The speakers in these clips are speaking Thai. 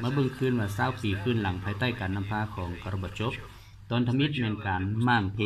มาเบิ่งคืนว่า20ปีขึ้นหลังภายใต้การนำพาของกอร์บาชอฟตอนทมิตแม่นการม่างเพ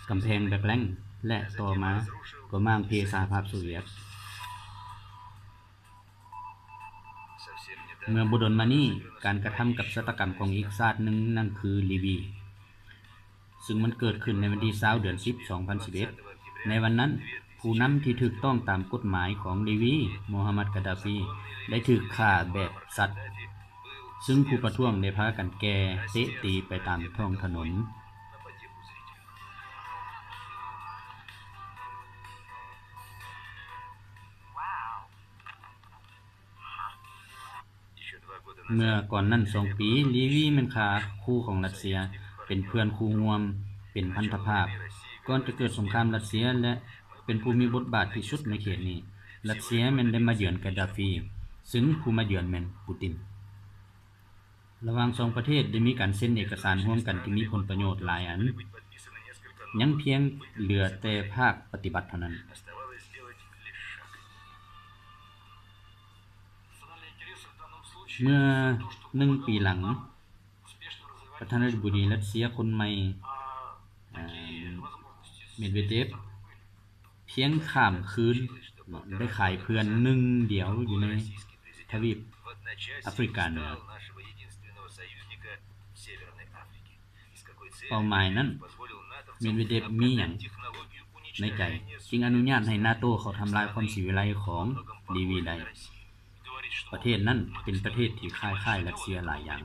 กำแพงแบกแรงและต่อมาก็ม่างเพสหภาพโซเวียตเมื่อบ่ดนมานี้การกระทำกับชะตากรรมของอีกชาติหนึ่งนั่นคือลีบีซึ่งมันเกิดขึ้นในวันที่20เดือน10 2011ในวันนั้นผู้นำที่ถูกต้องตามกฎหมายของลีบีโมฮัมหมัดกาดาฟีได้ถูกฆ่าแบบสัตว์ซึ่งผู้ประท้วงได้พากันแก่เตะตีไปตามท้องถนนเมื่อก่อนนั้น2ปีลีบีแม่นฆ่าคู่ของรัสเซียเป็นเพื่อนคู่ร่วมเป็นพันธภาพก่อนจะเกิดสงครามรัสเซียและเป็นผู้มีบทบาทที่สุดในเขตนี้รัสเซียแม่นได้มาเยือนกาดาฟีซึ่งผู้มาเยือนแม่นปูตินระหว่าง2ประเทศได้มีการเซ็นเอกสารร่วมกันที่มีผลประโยชน์หลายอันยังเพียงเหลือแต่ภาคปฏิบัติเท่านั้นเมื่อ1ปีหลังประธานาธิบดีรัสเซียคนใหม่เมดเวเดฟเพียงข้ามคืนได้ขายเพื่อน1เดียวอยู่ในทวีปแอฟริกาเหนือเป้าหมายนั้นเมดเวเดฟมีหยังในใจจึงอนุญาตให้ NATO เขาทำลายความสิวิไลของลีบีได้ประเทศนั้นเป็นประเทศที่คล้ายๆรัสเซียหลายอย่าง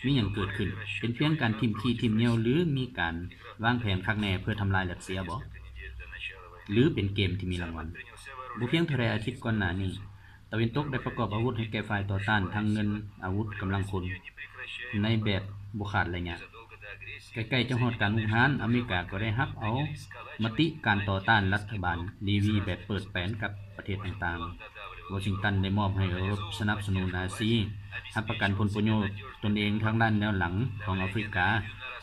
มีหยังเกิดขึ้นเป็นเพียงการทิ่มขี้ทิ่มเหนี่ยวหรือมีการวางแผนคักแน่เพื่อทำลายรัสเซียบ่หรือเป็นเกมที่มีรางวัลบ่เพียงเท่าใดอาทิตย์ก่อนหน้านี้ตะวันตกได้ประกอบอาวุธให้แก่ฝ่ายต่อต้านทั้งเงินอาวุธกำลังคนในแบบบ่ขาดระยะใกล้ๆจะฮอดการอุกหานอเมริกาก็ได้รับเอามติการต่อต้านรัฐบาลลีบีแบบเปิดแผนกับประเทศต่างๆวอชิงตันได้มอบให้รบสนับสนุนอาซีรับประกันผลประโยชน์ตนเองทางด้านแนวหลังของแอฟริกา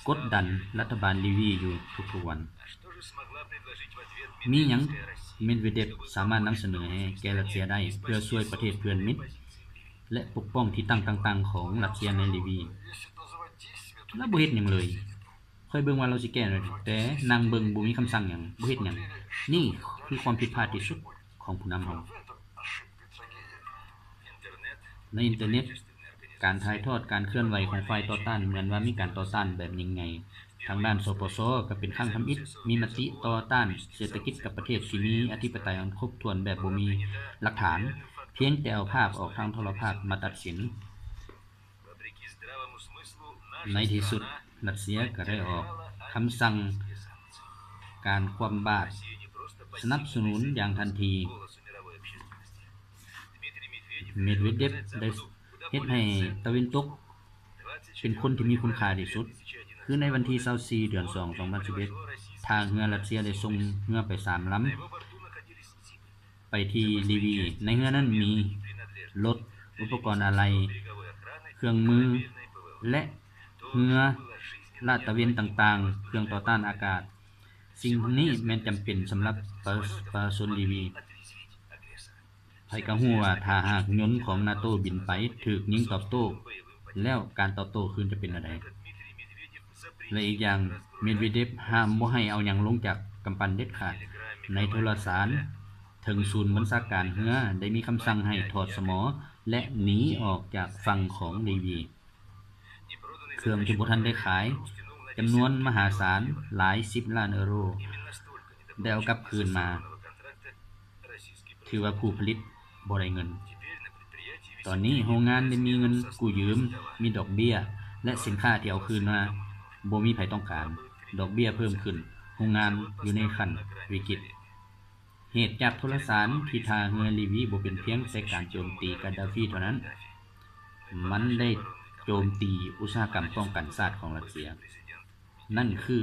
กดดันรัฐบาลลีบีอยู่ทุกๆวันมีหยังเมดเวเดฟสามารถนำเสนอให้แก่รัสเซียได้เพื่อช่วยประเทศเพื่อนมิตรและปกป้องที่ตั้งต่างๆของรัสเซียในลีบีแล้วบ่เฮ็ดหยังเลยค่อยเบิ่งว่าเราสิแก้ได้แต่นั่งเบิ่งบ่มีคำสั่งหยังบ่เฮ็ดหยังนี่คือความผิดพลาดที่สุดของผู้นำเฮาในอินเทอร์เน็ตการถ่ายทอดการเคลื่อนไหวของฝ่ายต่อต้านเหมือนว่ามีการต่อต้านแบบยิ่งใหญ่ทางด้านสปสก็เป็นครั้งทำอิฐมีมติต่อต้านเศรษฐกิจกับประเทศที่มีอธิปไตยอันครบถ้วนแบบบ่มีหลักฐานเพียงแต่เอาภาพออกทางโทรภาพมาตัดสินในที่สุดรัสเซียก็ได้ออกคำสั่งการคว่ำบาตรสนับสนุนอย่างทันทีเมดเวเดฟได้เฮ็ดให้ตะวันตกเป็นคนที่มีคุณค่าที่สุดคือในวันที่24เดือน2 2011ทางเรือรัสเซียได้ส่งเรือไป3ลำไปที่ลีบีในเรือนั้นมีรถอุปกรณ์อะไหล่เครื่องมือและเรือลาดตระเวนต่างๆเครื่องต่อต้านอากาศสิ่งนี้แม้นจำเป็นสำหรับประชาชนลีบีไผก็ฮู้ว่าถ้าหากยนต์ของ NATO บินไปถูกยิงตอบโต้แล้วการตอบโต้คืนจะเป็นจั่งใดและอีกอย่างเมดเวเดฟห้ามบ่ให้เอาหยังลงจากกำปั้นเด็ดขาดในโทรสารถึงศูนย์บัญชาการเรือได้มีคำสั่งให้ถอดสมอและหนีออกจากฝั่งของลีบีเครื่องที่บ่ทันได้ขายจำนวนมหาศาลหลาย10ล้านยูโรได้เอากลับคืนมาถือว่าผู้ผลิตบ่ได้เงินตอนนี้โรงงานได้มีเงินกู้ยืมมีดอกเบี้ยและสินค้าที่เอาคืนมาบ่มีไผต้องการดอกเบี้ยเพิ่มขึ้นโรงงานอยู่ในขั้นวิกฤตเหตุจากโทรสารที่ท่าเรือลีบีบ่เป็นเพียงแต่การโจมตีกาดาฟีเท่านั้นมันได้โจมตีอุตสาหกรรมป้องกันชาติของรัสเซียนั่นคือ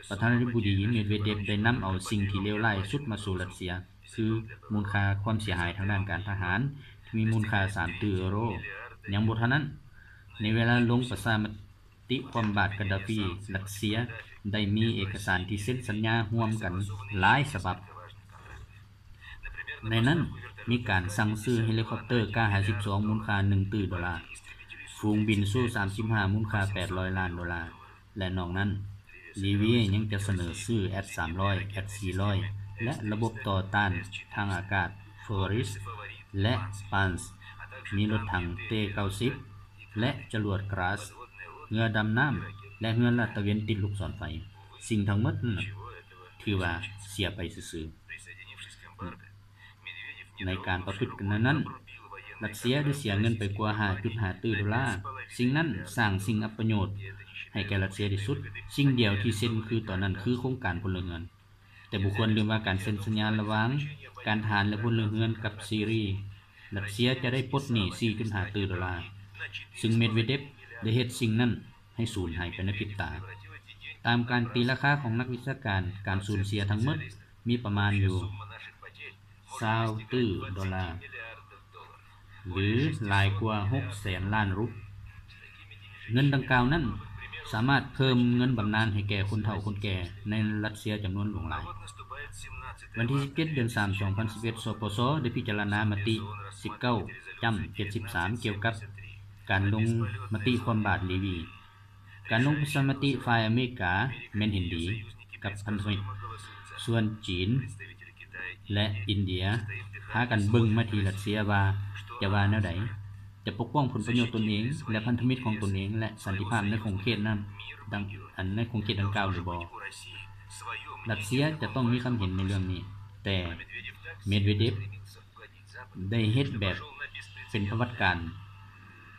ประธานาธิบดีเมดเวเดฟได้นำเอาสิ่งที่เลวร้ายสุดมาสู่รัสเซียคือมูลค่าความเสียหายทางด้านการทหารที่มีมูลค่า3 ตรียูโรยังบ่เท่านั้นในเวลาลงประชามติความบาดกาดาฟีรัสเซียได้มีเอกสารที่เซ็นสัญญาร่วมกันหลายฉบับ ในนั้นมีการสั่งซื้อเฮลิคอปเตอร์Ka-52มูลค่า$1 ตรีฝูงบินสู้35มูลค่า$800 ล้าน และนอกนั้นลีเวียยังจะเสนอซื้อ S-300 S-400 และระบบต่อต้านทางอากาศ Foris และ Pans มีรถถัง T-90 และจรวด Gras เรือดำน้ำและเรือลาดตระเวนติดลูกศรไฟสิ่งทั้งหมดนั้นถือว่าเสียไปซื่อๆในการประพฤติกันนั้นรัสเซียได้เสียเงินไปกว่า $5.5 ตรีสิ่งนั้นสร้างสิ่งอัปประโยชน์ให้แก่รัสเซียที่สุดสิ่งเดียวที่เซ็นคือตอนนั้นคือโครงการพลเรือนแต่บุคคลลืมว่าการเซ็นสัญญาระหว่างการทหารและพลเรือนกับซีรีส์รัสเซียจะได้ปลดหนี้ $4.5 ตรีซึ่งเมดเวเดฟได้เฮ็ดสิ่งนั้นให้สูญหายไปในพริบตาตามการตีราคาของนักวิชาการสูญเสียทั้งหมดมีประมาณอยู่$20 ตรีหรือหลายกว่า600,000 ล้านรูปเงินดังกล่าวนั้นสามารถเพิ่มเงินบำนาญให้แก่คนเฒ่าคนแก่ในรัสเซียจำนวนหลวงหลายวันที่17 เดือน 3 2011 สปสได้พิจารณามติ 19-73 เกี่ยวกับการลงมติความบาตรลีวีการลงประชามติฝ่ายอเมริกาแม่นเห็นดีกับพันธมิตรส่วนจีนและอินเดียพากันเบิ่งมาที่รัสเซียว่าจะว่าแนวใดจะปกป้องผลประโยชน์ตนเองและพันธมิตรของตนเองและสันติภาพในขอบเขตนั้นในขอบเขตดังกล่าวหรือบ่รัสเซียจะต้องมีความเห็นในเรื่องนี้แต่เมดเวเดฟได้เฮ็ดแบบเป็นประวัติการ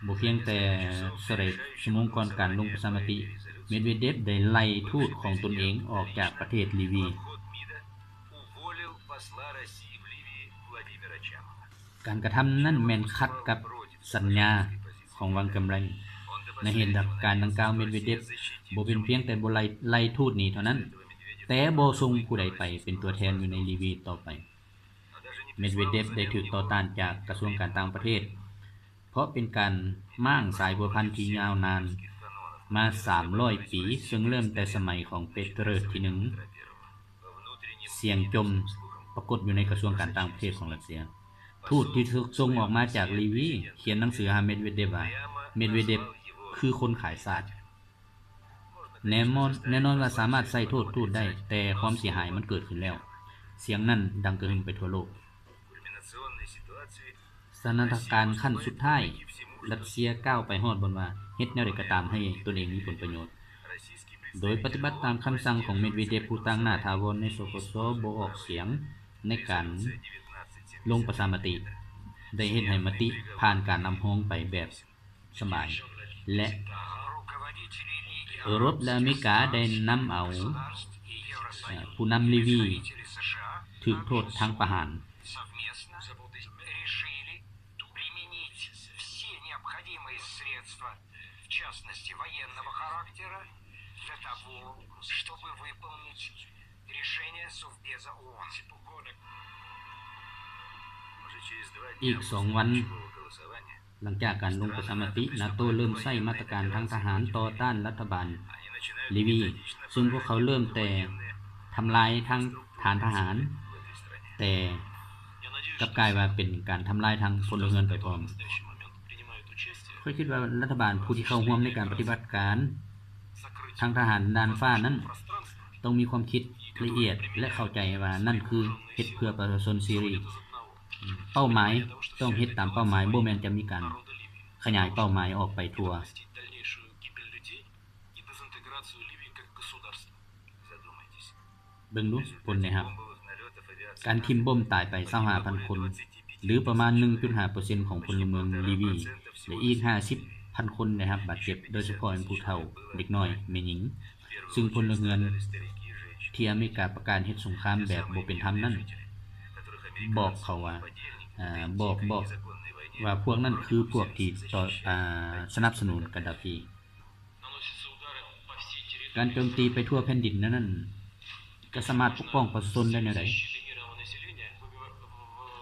บ่เพียงแต่ชั่วโมงก่อนการลงประชามติเมดเวเดฟได้ไล่ทูตของตนเองออกจากประเทศลีวีการกระทำนั้นแม่นขัดกับสัญญาของวังกำไรในเหตุการณ์ดังกล่าวเมดเวเดฟบ่เป็นเพียงแต่บ่ไล่ทูตนี้เท่านั้นแต่บ่ส่งผู้ใดไปเป็นตัวแทนอยู่ในลีวีต่อไปเมดเวเดฟได้ถูกต่อต้านจากกระทรวงการต่างประเทศเพราะเป็นการม่างสายพัวพันธุ์ที่ยาวนานมา300ปีซึ่งเริ่มแต่สมัยของเปเตอร์ที่1เสียงจมปรากฏอยู่ในกระทรวงการต่างประเทศของรัสเซียทูตที่ถูกส่งออกมาจากลีวีเขียนหนังสือหาเมดเวเดฟว่าเมดเวเดฟคือคนขายศาสตร์แน่นอนว่าสามารถใส่โทษทูตได้แต่ความเสียหายมันเกิดขึ้นแล้วเสียงนั้นดังกระหึ่มไปทั่วโลกสถานการณ์ขั้นสุดท้ายรัสเซียก้าวไปฮอดบนว่าเฮ็ดแนวใดก็ตามให้ตนเองมีผลประโยชน์โดยปฏิบัติตามคำสั่งของเมดเวเดฟผู้ตั้งหน้าถาวรในสปสบ่ออกเสียงในการลงประชามติได้เฮ็ดให้มติผ่านการนำห้องไปแบบสบายและยุโรปและอเมริกาได้นำเอาผู้นำลีวีถูกโทษทางประหารอีก2 วันหลังจากการลงประชามตินาโตเริ่มใช้มาตรการทางทหารต่อต้านรัฐบาลลีวีซึ่งพวกเขาเริ่มแต่ทำลายทางฐานทหารแต่กลับกลายว่าเป็นการทำลายทางพลเรือนไปพร้อมข้อยคิดว่ารัฐบาลผู้ที่เข้าร่วมในการปฏิบัติการทางทหารด้านฟ้านั้นต้องมีความคิดละเอียดและเข้าใจว่านั่นคือเฮ็ดเพื่อประชาชนซีเรียเป้าหมายต้องเฮ็ดตามเป้าหมายบ่แม่นจะมีการขยายเป้าหมายออกไปทั่วเบิ่งดูผลนะครับการทิ่มบ่มตายไป 25,000 คนหรือประมาณ 1.5% ของพลเมืองลีวีและอีก 50,000 คนนะครับบาดเจ็บโดยเฉพาะผู้เฒ่าเด็กน้อยแม่หญิงซึ่งพลเรือนที่อเมริกาประกาศเฮ็ดสงครามแบบบ่เป็นธรรมนั้นบอกเขาว่าบอกว่าพวกนั้นคือพวกที่สนับสนุนกาดาฟีการโจมตีไปทั่วแผ่นดินนั้นจะสามารถปกป้องประชาชนได้แนวใด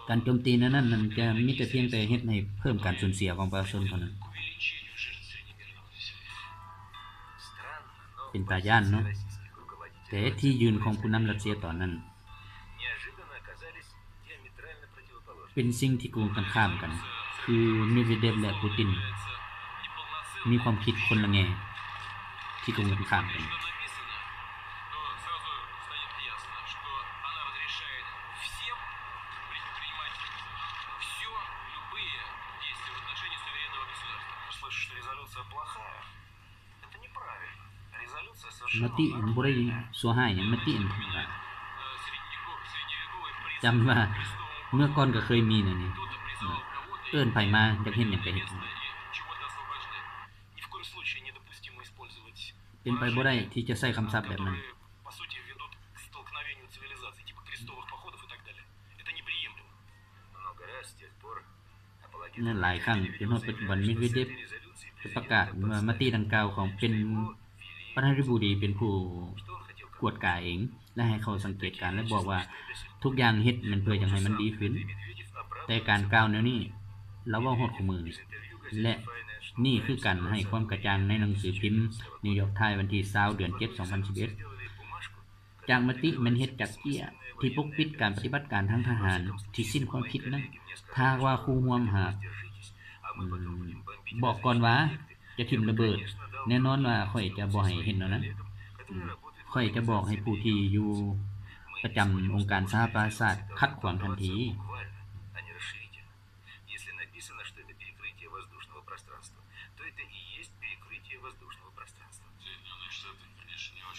การโจมตีนั้นจะมีแต่เพียงแต่เฮ็ดให้เพิ่มการสูญเสียของประชาชนเท่านั้นเป็นตาย้านเนาะแต่ที่ยืนของผู้นำรัสเซียตอนนั้น เป็นสิ่งที่ตรงกันข้ามกัน คือเมดเวเดฟและปูตินมีความคิดคนละแง่ที่ตรงกันข้ามกัน มติบ่ได้สัวหายหยังมติว่าจำว่าเมื่อก่อนก็เคยมีนั่นนี่เอิ้นไผมาอยากเฮ็ดหยังก็เฮ็ดเป็นไปบ่ได้ที่จะใช้คำศัพท์แบบนั้นนั่นหลายครั้งจนฮอดปัจจุบันเมดเวเดฟประกาศว่ามติดังกล่าวของเป็นประธานาธิบดีเป็นผู้กวดกาเองและให้เขาสังเกตการและบอกว่าทุกอย่างเฮ็ดมันเพื่ออยากให้มันดีขึ้นแต่การกล่าวแนวนี้เราเว้าฮอดคู่มือและนี่คือการให้ความกระจ่างในหนังสือพิมพ์นิวยอร์กไทม์วันที่20เดือน7 2011จากมติมันเฮ็ดจากเกี้ยที่ปกปิดการปฏิบัติการทางทหารที่สิ้นความคิดนั้นถ้าว่าคู่ร่วมหากบอกก่อนว่าจะทิ่มระเบิดแน่นอนว่าข้อยจะบ่ให้เห็นแล้วนั้นข้อยจะบอกให้ผู้ที่อยู่ประจำองค์การสหประชาชาติคัดขวางทันที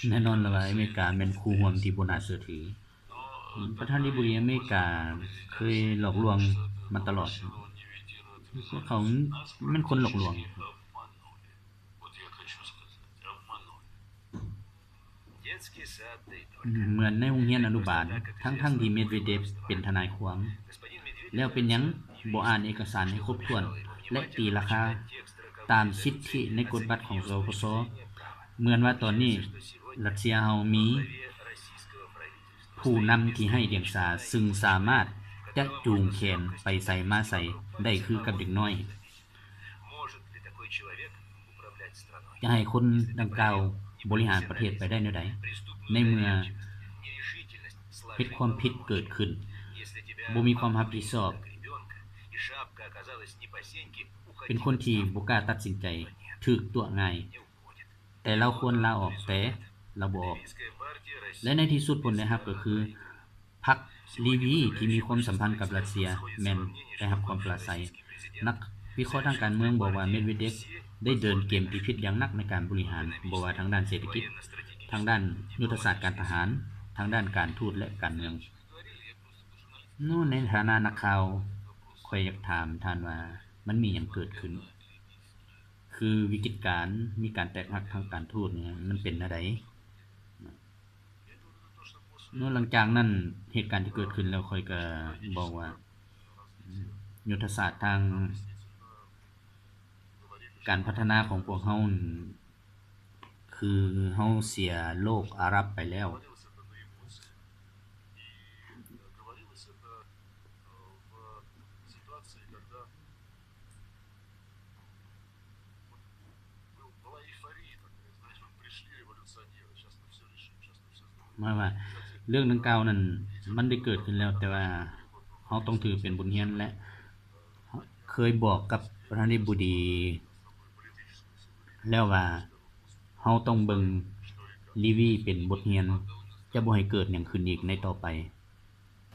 แน่นอนแล้วว่าอเมริกาเป็นคู่ร่วมที่บ่น่าเชื่อถือประธานาธิบดีอเมริกาเคยหลอกลวงมาตลอดเขามันคนหลอกลวงเหมือนในโรงเรียนอนุบาลทั้งที่เมดเวเดฟเป็นทนายความแล้วเป็นหยังบ่อ่านเอกสารให้ครบถ้วนและตีราคาตามสิทธิในกฎบัตรของสปสเหมือนว่าตอนนี้รัสเซียเฮามีผู้นำที่ให้เดียงสาซึ่งสามารถจะจูงแขนไปใส่มาใส่ได้คือกับเด็กน้อยจะให้คนดังกล่าวบริหารประเทศไปได้แนวใดในเมื่อเฮ็ดความผิดเกิดขึ้นบ่มีความรับผิดชอบเป็นคนที่บ่กล้าตัดสินใจถูกตัวง่ายแต่เราควรลาออกแต่เราบ่ออกและในที่สุดผลได้รับก็คือพรรคลีวีที่มีความสัมพันธ์กับรัสเซียแม่นได้รับความปราศัยนักวิเคราะห์ทางการเมืองบอกว่าเมดเวเดฟได้เดินเกมที่ผิดอย่างหนักในการบริหารบ่ว่าทางด้านเศรษฐกิจทางด้านยุทธศาสตร์การทหารทางด้านการทูตและการเมืองในฐานะนักข่าวข้อยอยากถามท่านว่ามันมีหยังเกิดขึ้นคือวิกฤตการณ์มีการแตกหักทางการทูตเนี่ยมันเป็นจังได๋หลังจากนั้นเหตุการณ์ที่เกิดขึ้นแล้วข้อยก็บอกว่ายุทธศาสตร์ทางการพัฒนาของพวกเฮาคือเฮาเสียโลกอาหรับไปแล้วหมายว่าเรื่องดังกล่าวนั้นมันได้เกิดขึ้นแล้วแต่ว่าเฮาต้องถือเป็นบทเรียนและเคยบอกกับประธานาธิบดีแล้วว่าเฮาต้องเบิ่งลีวีเป็นบทเรียนจะบ่ให้เกิดหยังขึ้นอีกในต่อไป